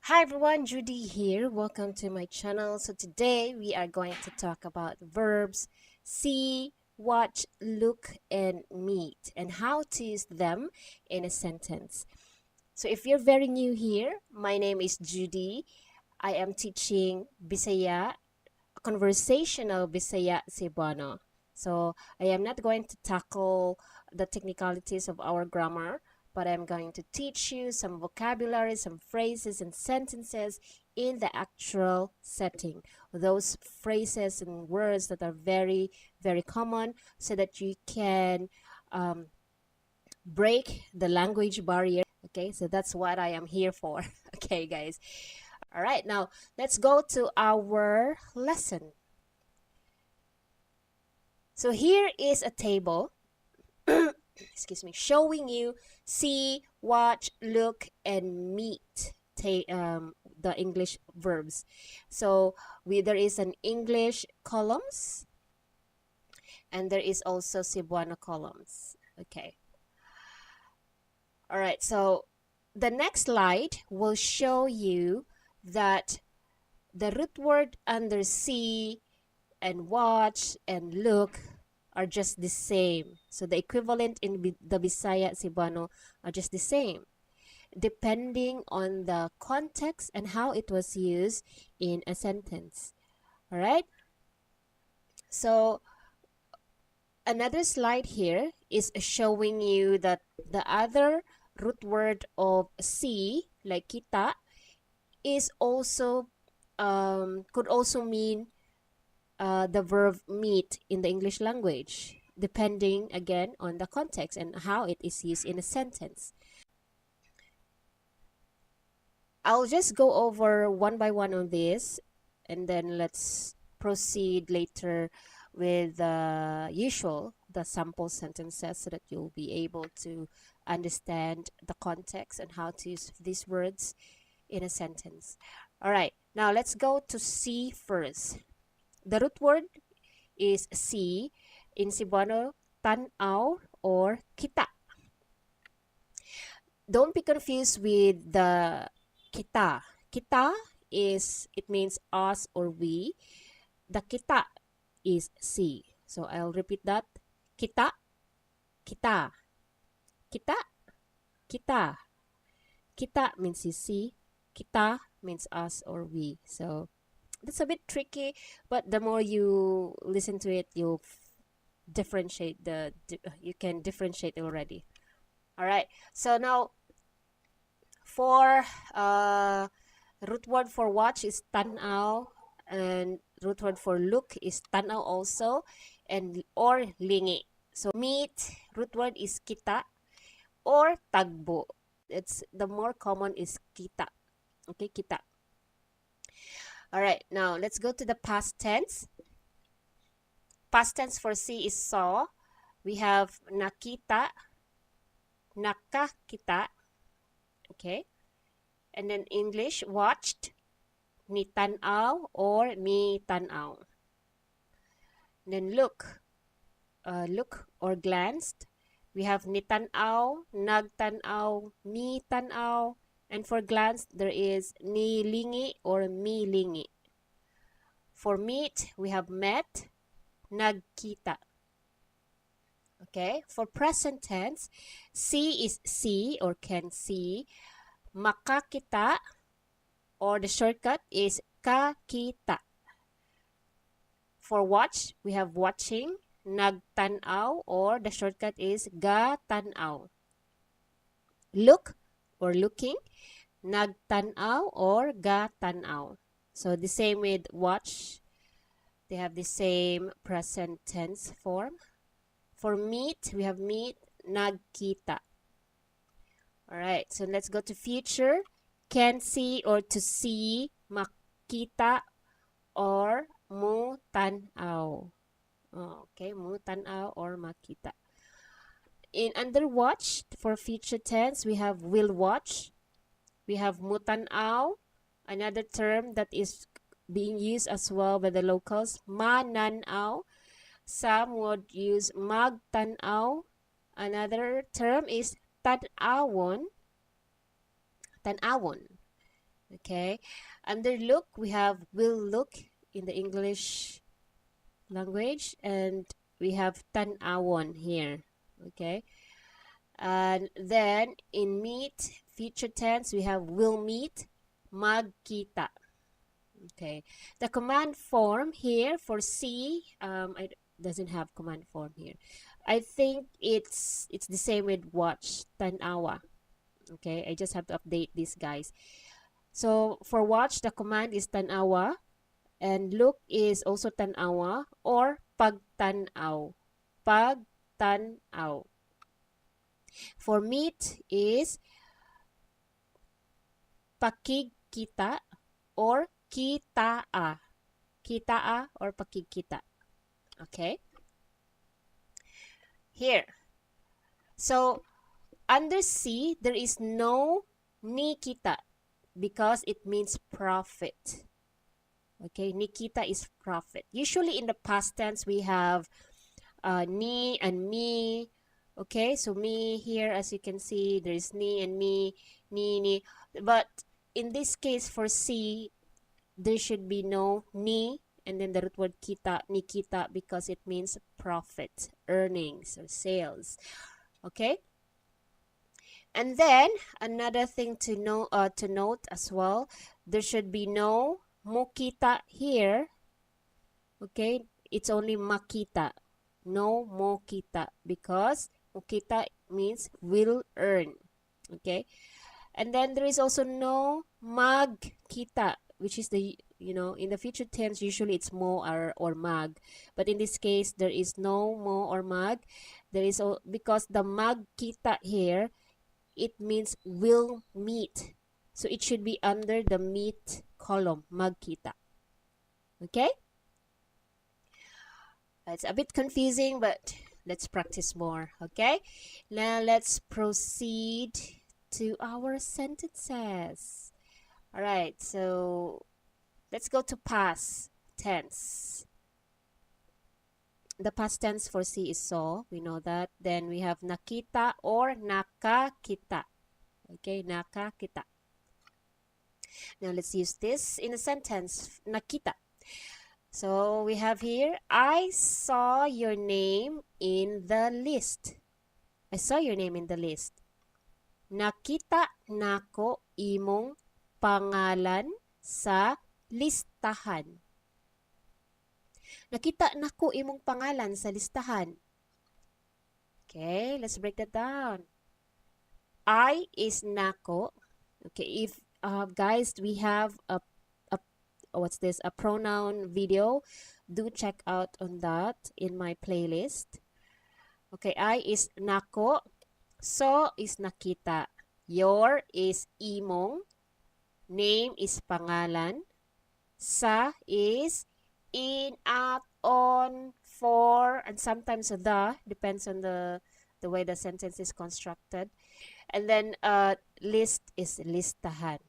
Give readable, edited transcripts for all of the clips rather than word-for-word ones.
Hi everyone, Judy here. Welcome to my channel. So today we are going to talk about verbs see, watch, look, and meet, and how to use them in a sentence. So if you're very new here, my name is Judy. I am teaching Bisaya, conversational Bisaya Cebuano. So I am not going to tackle the technicalities of our grammar, but I'm going to teach you some vocabulary, some phrases and sentences in the actual setting. Those phrases and words that are very, very common so that you can break the language barrier. Okay, so that's what I am here for. Okay, guys. All right, now let's go to our lesson. So here is a table, excuse me, showing you see, watch, look, and meet the English verbs. So there is an English columns, and there is also Cebuano columns. Okay. All right. So the next slide will show you that the root word under see and watch and look are just the same. So the equivalent in the Bisaya Cebuano are just the same, depending on the context and how it was used in a sentence. All right. So another slide here is showing you that the other root word of see, like kita, is also could also mean the verb meet in the English language, depending again on the context and how it is used in a sentence. I'll just go over one by one on this, and then let's proceed later with the sample sentences so that you'll be able to understand the context and how to use these words in a sentence. All right, now let's go to see first. The root word is see, in Cebuano, tanaw or kita. Don't be confused with the kita. Kita it means us or we. The kita is see. So I'll repeat that. Kita, kita, kita, kita. Kita means you see. Kita means us or we. So that's a bit tricky, but the more you listen to it, you'll differentiate you can differentiate already. All right, so now for root word for watch is tanaw, and root word for look is tanaw also, and or lingi. So meet, root word is kita or tagbo. It's the more common is kita. Okay, kita. All right, now let's go to the past tense. Past tense for see is saw. We have nakita, nakakita, okay? And then English, watched, nitanaw or mitanaw. Then look, look or glanced. We have nitanaw, nagtanaw, mitanaw. And for glance, there is nilingi or milingi. For meet, we have met, nagkita. Okay, for present tense, see is see or can see. Makakita or the shortcut is kakita. For watch, we have watching, nagtanaw or the shortcut is gatanaw. Look or looking, nagtanaw or gatanaw. So the same with watch, they have the same present tense form. For meet, we have meet, nagkita. All right, so let's go to future. Can see or to see, makita or mutanaw. Okay, mutanaw or makita. In under watch, for future tense, we have will watch. We have mutanaw, another term that is being used as well by the locals, mananaw. Some would use magtanaw. Another term is tanawon. Tanawon. Okay. Under look, we have will look in the English language, and we have tanawon here. Okay. And then in meet, future tense, we have will meet, magkita. Okay. The command form here for C, it doesn't have command form here. I think it's the same with watch, tanawa. Okay, I just have to update these guys. So for watch, the command is tanawa, and look is also tanawa or pagtanaw. Pagtanaw. For meet is pakigkita or kitaa. Kitaa or pakigkita. Okay. Here. So under C, there is no nikita because it means profit. Okay, nikita is profit. Usually in the past tense, we have ni and me. Okay, so me here, as you can see, there is ni and me, ni. But in this case, for C, there should be no ni and then the root word kita, nikita, because it means profit, earnings, or sales. Okay. And then another thing to note as well, there should be no mokita here. Okay, it's only makita, no mokita, because mokita means will earn. Okay, and then there is also no magkita, which is the in the future tense usually it's mo or mag, but in this case there is no mo or mag. There is because the magkita here, it means will meet, so it should be under the meet column, magkita. Okay, it's a bit confusing, but let's practice more. Okay, now let's proceed to our sentences. All right, so let's go to past tense. The past tense for C is saw, we know that. Then we have nakita or nakakita. Okay, nakakita. Now let's use this in a sentence, nakita. So we have here, I saw your name in the list. I saw your name in the list. Nakita nako imong pangalan sa listahan. Nakita nako imong pangalan sa listahan. Okay, let's break that down. I is nako. Okay, if guys, we have a what's this, a pronoun video, do check out on that in my playlist. Okay, I is nako, so is nakita, your is imong, name is pangalan, sa is in, at, on, for, and sometimes the, depends on the way the sentence is constructed. And then list is listahan.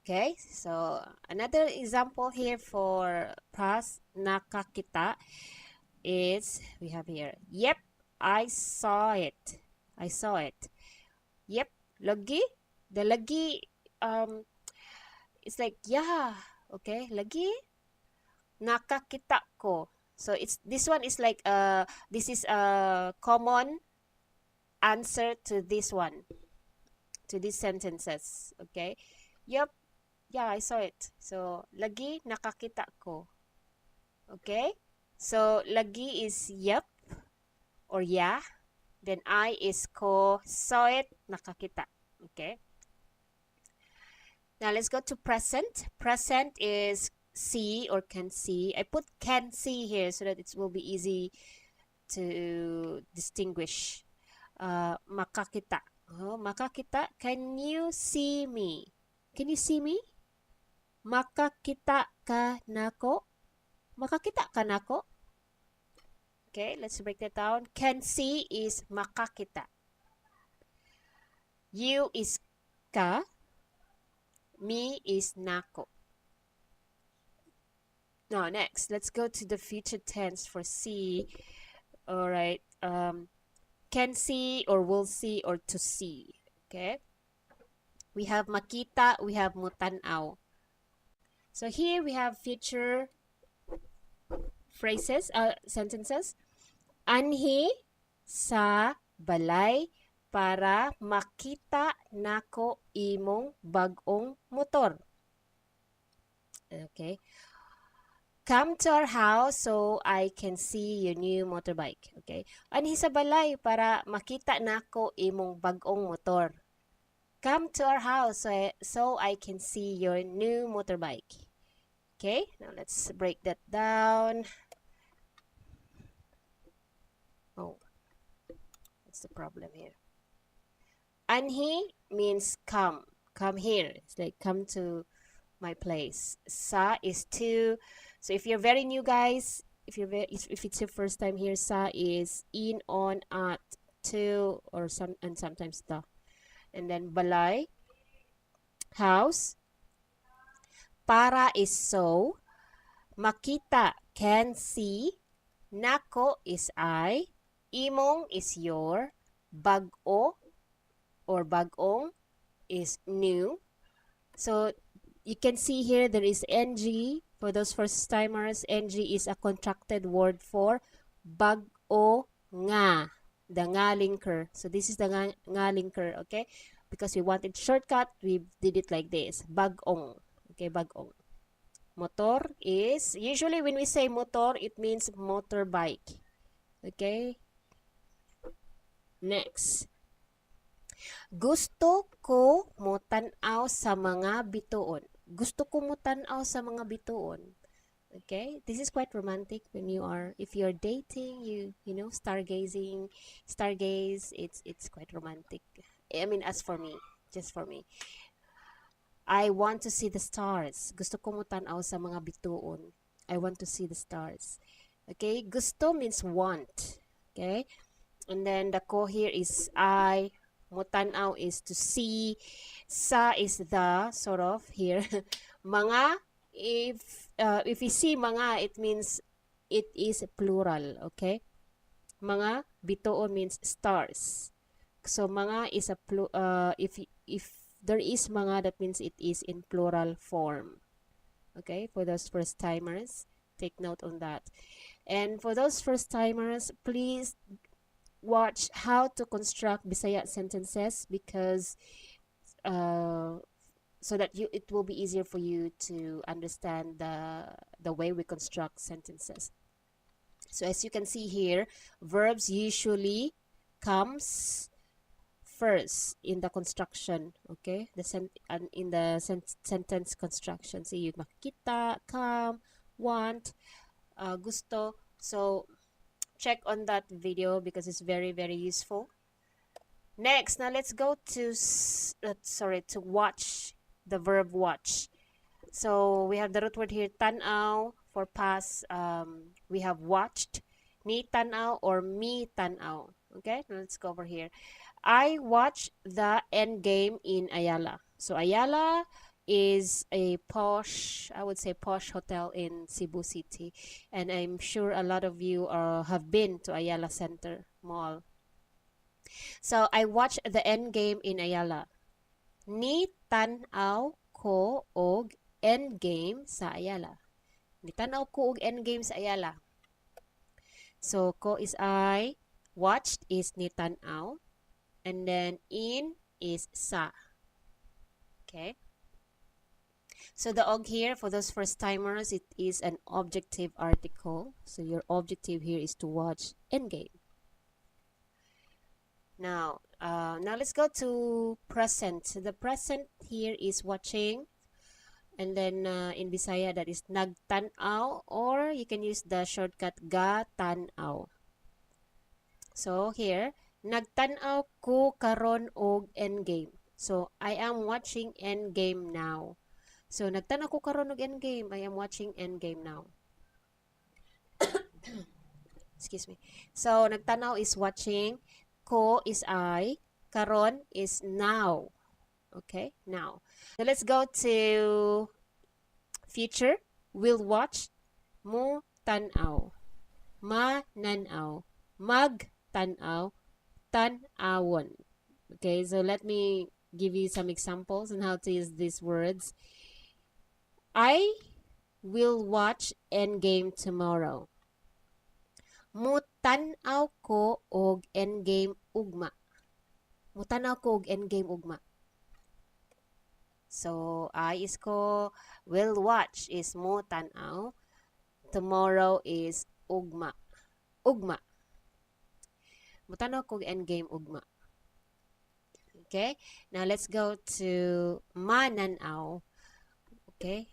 Okay, so another example here for past nakakita is, we have here, yep, I saw it. I saw it. Yep, lagi. The lagi, it's like, yeah, okay, lagi. Nakakita ko. So it's, this one is like, this is a common answer to this one, to these sentences. Okay, yep, yeah, I saw it. So lagi nakakita ko. Okay, so lagi is yep or yeah, then I is ko, saw it, nakakita. Okay, now let's go to present. Present is see or can see. I put can see here so that it will be easy to distinguish. Makakita. Oh, makakita. Can you see me? Can you see me? Makakita ka nako? Makakita ka nako? Okay, let's break that down. Can see is makakita. You is ka. Me is nako. Now, next, let's go to the future tense for see. All right. Can see or will see or to see. Okay. We have makita, we have mutanaw. So here we have future phrases, sentences. Anhi sa balay para makita nako imong bagong motor. Okay. Come to our house so I can see your new motorbike. Okay. Anhi sa balay para makita nako imong bagong motor. Come to our house so I can see your new motorbike. Okay, now let's break that down. Oh, what's the problem here? Anhi means come. Come here. It's like come to my place. Sa is to. So if you're very new, guys, if it's your first time here, sa is in, on, at, to, or sometimes the. And then balay, house. Para is so. Makita, can see. Nako is I. Imong is your. Bag-o or bagong is new. So you can see here there is NG. For those first timers, NG is a contracted word for bag-o nga. The nga linker. So this is the nga linker, okay? Because we wanted shortcut, we did it like this. Bagong. Okay, bagong. Motor is, usually when we say motor, it means motorbike. Okay? Next. Gusto ko mo tan-aw sa mga bituon. Gusto ko mo tan-aw sa mga bituon. Okay? This is quite romantic when if you're dating, you know, stargaze, it's quite romantic. I mean, as for me, just for me. I want to see the stars. Gusto ko mo tan-aw sa mga bituon. I want to see the stars. Okay? Gusto means want. Okay? And then the ko here is I. Mo tan-aw is to see. Sa is the, sort of, here. Mga, if you see mga, it means it is plural. Okay? Mga bituon means stars. So mga is a if there is mga, that means it is in plural form. Okay, for those first timers, take note on that. And for those first timers, please watch how to construct Bisaya sentences, because so that it will be easier for you to understand the way we construct sentences. So as you can see here, verbs usually comes first in the construction, okay? In the sentence construction. See, you makita, come, want, gusto. So check on that video because it's very, very useful. Next, now let's go to to watch, the verb watch. So we have the root word here, tanaw, for past. We have watched, ni tanaw or mi tanaw. Okay, now let's go over here. I watched the end game in Ayala. So Ayala is a posh, I would say posh hotel in Cebu City. And I'm sure a lot of you have been to Ayala Center Mall. So I watched the end game in Ayala. Ni tanaw ko og end game sa Ayala. Ni tanaw ko og end game sa Ayala. So ko is I, watched is ni tanaw. And then in is sa. Okay. So the og here, for those first timers, it is an objective article. So your objective here is to watch endgame. Now let's go to present. So the present here is watching. And then in Bisaya, that is nagtanaw, or you can use the shortcut ga tanaw. So here, nagtanaw ko karon og endgame. So, I am watching endgame now. So, nagtanaw ko karon og endgame. I am watching endgame now. Excuse me. So, nagtanaw is watching. Ko is I. Karon is now. Okay? Now. So, let's go to future. Will watch. Mo tanaw. Ma-nanaw. Mag-tanaw. Tan-awon. Okay, so let me give you some examples on how to use these words. I will watch Endgame tomorrow. Mutanaw ko og Endgame ugma. Mutanaw ko og Endgame ugma. So, I is ko, will watch is mutanaw. Tomorrow is ugma. Ugma. Mutanaw ko og Endgame ugma. Okay, now let's go to mananaw. Okay,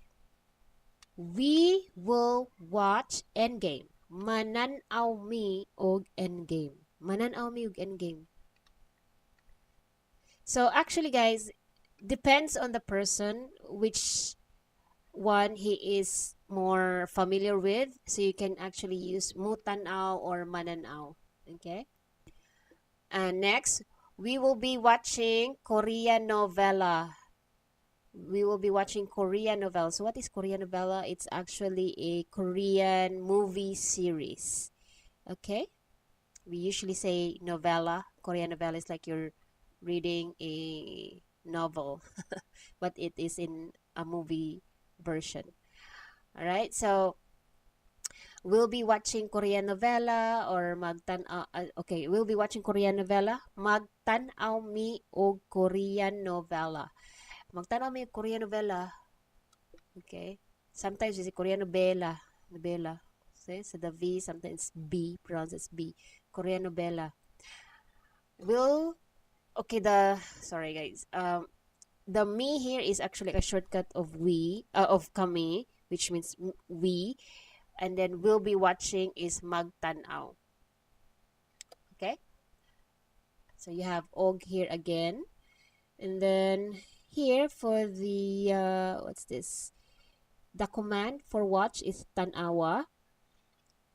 we will watch Endgame. Mananaw mi og Endgame. Mananaw mi og Endgame. So actually, guys, depends on the person which one he is more familiar with. So you can actually use mutanaw or mananaw. Okay. And next, we will be watching Korean novella. We will be watching Korean novella. So what is Korean novella? It's actually a Korean movie series. Okay? We usually say novella. Korean novella is like you're reading a novel, but it is in a movie version. All right? So we'll be watching Korean novella or okay, we'll be watching Korean novella. Magtan-aw mi og Korean novella. Magtanaw mi og Korean novella. Okay. Sometimes it's Korean novela. Novela. See? So the V, sometimes B, pronounced as B. Korean novela. Okay, sorry guys. The me here is actually a shortcut of of kami, which means we. And then we'll be watching is magtanaw. Okay? So you have og here again. And then here for the, what's this? The command for watch is tanawa.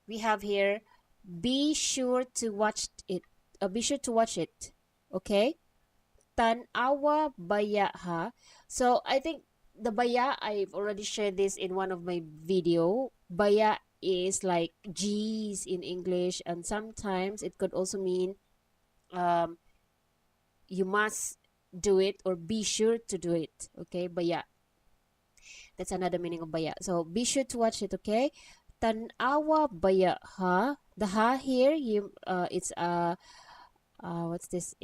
We have here, be sure to watch it. Be sure to watch it. Okay? Tanawa baya ha. So I think the baya, I've already shared this in one of my video. Baya is like G's in English, and sometimes it could also mean you must do it or be sure to do it. Okay, baya. That's another meaning of baya. So be sure to watch it. Okay, tanawa baya ha. The ha here, it's what's this?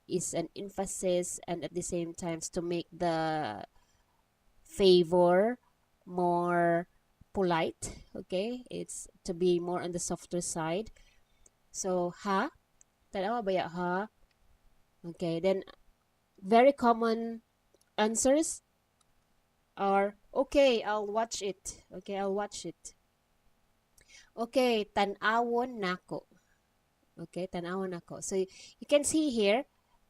Is an emphasis, and at the same time to make the favor more polite. Okay, it's to be more on the softer side. So ha, tanawa baya ha. Okay, then very common answers are okay, I'll watch it. Okay, I'll watch it. Okay, tanawon nako. Okay, tanawon nako. So you can see here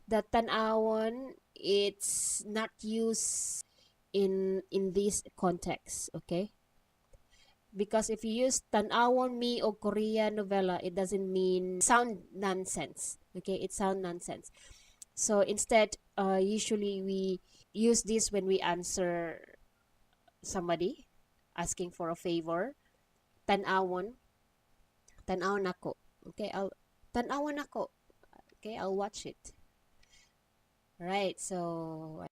that tanawon, it's not used in this context. Okay, because if you use tanawon mi o Korean novella, it doesn't mean sound nonsense. Okay, it sound nonsense. So instead, usually we use this when we answer somebody asking for a favor. Tanawon, tanawon ako. Okay, tanawon ako. Okay, I'll watch it. Right, so